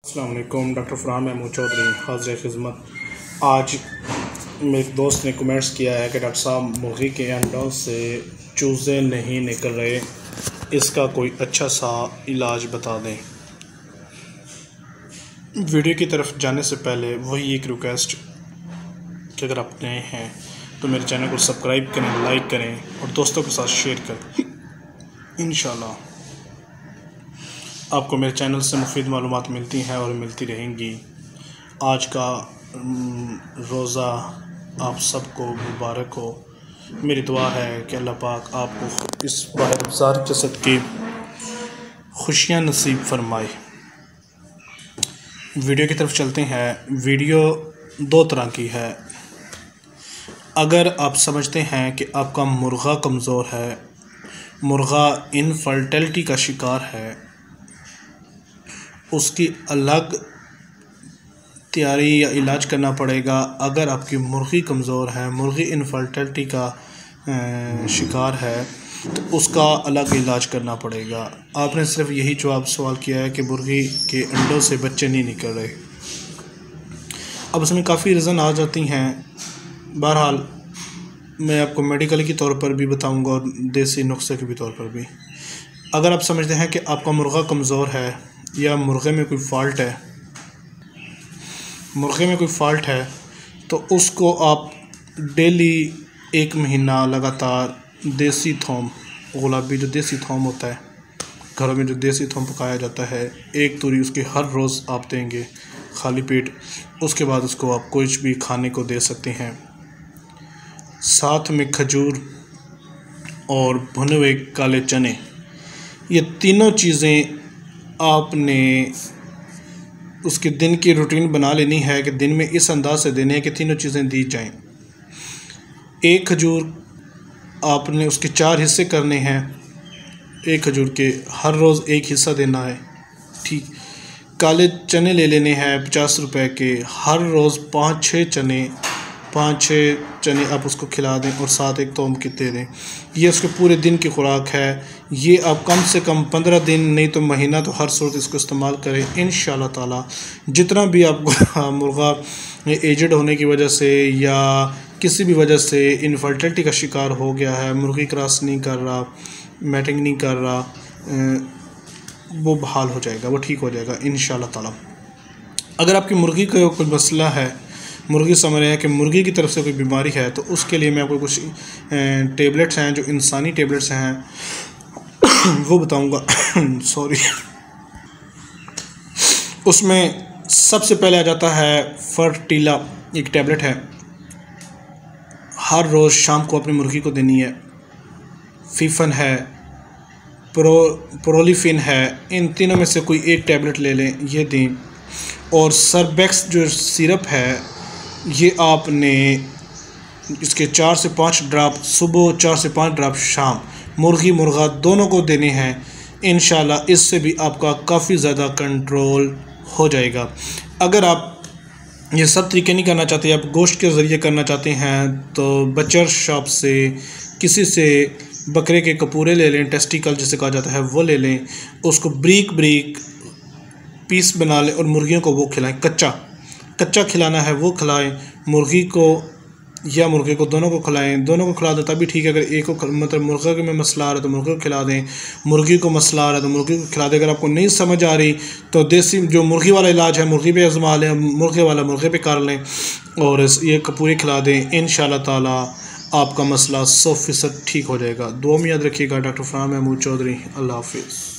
अस्सलाम वालेकुम। डॉक्टर फरहान महमूद चौधरी हाज़िर खिदमत। आज मेरे दोस्त ने कमेंट्स किया है कि डॉक्टर साहब मुर्गी के अंडों से चूज़े नहीं निकल रहे, इसका कोई अच्छा सा इलाज बता दें। वीडियो की तरफ जाने से पहले वही एक रिक्वेस्ट कि अगर आप नए हैं तो मेरे चैनल को सब्सक्राइब करें, लाइक करें और दोस्तों के साथ शेयर करें। इंशाल्लाह आपको मेरे चैनल से मुफीद मालूमात मिलती हैं और मिलती रहेंगी। आज का रोज़ा आप सबको मुबारक हो। मेरी दुआ है कि अल्लाह पाक आपको इस बाहर रमज़ान के सदक़े खुशियाँ नसीब फरमाए। वीडियो की तरफ चलते हैं। वीडियो दो तरह की है। अगर आप समझते हैं कि आपका मुर्गा कमज़ोर है, मुर्गा इनफर्टिलिटी का शिकार है, उसकी अलग तैयारी या इलाज करना पड़ेगा। अगर आपकी मुर्गी कमज़ोर है, मुर्गी इनफर्टिलिटी का शिकार है, तो उसका अलग इलाज करना पड़ेगा। आपने सिर्फ यही जवाब सवाल किया है कि मुर्गी के अंडों से बच्चे नहीं निकल रहे। अब उसमें काफ़ी रीज़न आ जाती हैं। बहरहाल मैं आपको मेडिकल के तौर पर भी बताऊंगा और देसी नुस्खे के भी तौर पर भी। अगर आप समझते हैं कि आपका मुर्गा कमज़ोर है या मुर्गे में कोई फ़ॉल्ट है, तो उसको आप डेली 1 महीना लगातार देसी थोम, गुलाबी जो देसी थोम होता है, घरों में जो देसी थोम पकाया जाता है, 1 तुरी उसकी हर रोज़ आप देंगे खाली पेट। उसके बाद उसको आप कुछ भी खाने को दे सकते हैं। साथ में खजूर और भुने हुए काले चने, ये तीनों चीज़ें आपने उसके दिन की रूटीन बना लेनी है कि दिन में इस अंदाज से देने हैं कि तीनों चीज़ें दी जाएं। 1 खजूर आपने उसके 4 हिस्से करने हैं। 1 खजूर के हर रोज़ 1 हिस्सा देना है। ठीक। काले चने ले लेने हैं 50 रुपए के। हर रोज़ 5-6 चने आप उसको खिला दें और साथ 1 तोम के दे दें। ये उसके पूरे दिन की खुराक है। ये आप कम से कम 15 दिन नहीं तो महीना तो हर सूरत इसको इस्तेमाल करें। इंशाल्लाह ताला जितना भी आपको मुर्गा एजड होने की वजह से या किसी भी वजह से इनफर्टिलिटी का शिकार हो गया है, मुर्गी क्रॉस नहीं कर रहा, मैटिंग नहीं कर रहा, वो बहाल हो जाएगा, वो ठीक हो जाएगा इंशाल्लाह ताला। अगर आपकी मुर्गी का कोई मसला है, मुर्गी समझ रहे हैं कि मुर्गी की तरफ से कोई बीमारी है, तो उसके लिए मैं आपको कुछ टेबलेट्स हैं जो इंसानी टेबलेट्स हैं वो बताऊंगा। सॉरी। उसमें सबसे पहले आ जाता है फर्टीला, एक टेबलेट है, हर रोज़ शाम को अपनी मुर्गी को देनी है। फीफन है, प्रोलिफिन है, इन तीनों में से कोई एक टेबलेट ले लें, ये दें। और सरबैक्स जो सिरप है, ये आपने इसके 4 से 5 ड्राप सुबह, 4 से 5 ड्राप शाम, मुर्गी मुर्गा दोनों को देने हैं। इंशाल्लाह इससे भी आपका काफ़ी ज़्यादा कंट्रोल हो जाएगा। अगर आप ये सब तरीके नहीं करना चाहते, आप गोश्त के ज़रिए करना चाहते हैं, तो बचर शॉप से किसी से बकरे के कपूरे ले लें, टेस्टिकल जिसे कहा जाता है वो ले लें, उसको ब्रीक पीस बना लें और मुर्गियों को वो खिलाएं। कच्चा खिलाना है वो खिलाएं, मुर्गी को या मुर्गे को, दोनों को खिलाएं। दोनों को खिला दो तभी ठीक है। अगर एक को मतलब मुर्गे में मसला आ रहा है तो मुर्गे को खिला दें, मुर्गी को मसला आ रहा है तो मुर्गी को खिला दें। अगर आपको नहीं समझ आ रही तो देसी जो मुर्गी वाला इलाज है मुर्गी पे आजमा लें, मुर्गे वाला मुर्गे पे कर लें और ये कपूरे खिला दें। इंशाल्लाह ताला आपका मसला 100% ठीक हो जाएगा। दुआ में याद रखिएगा। डॉक्टर फरहान महमूद चौधरी। अल्लाह हाफिज़।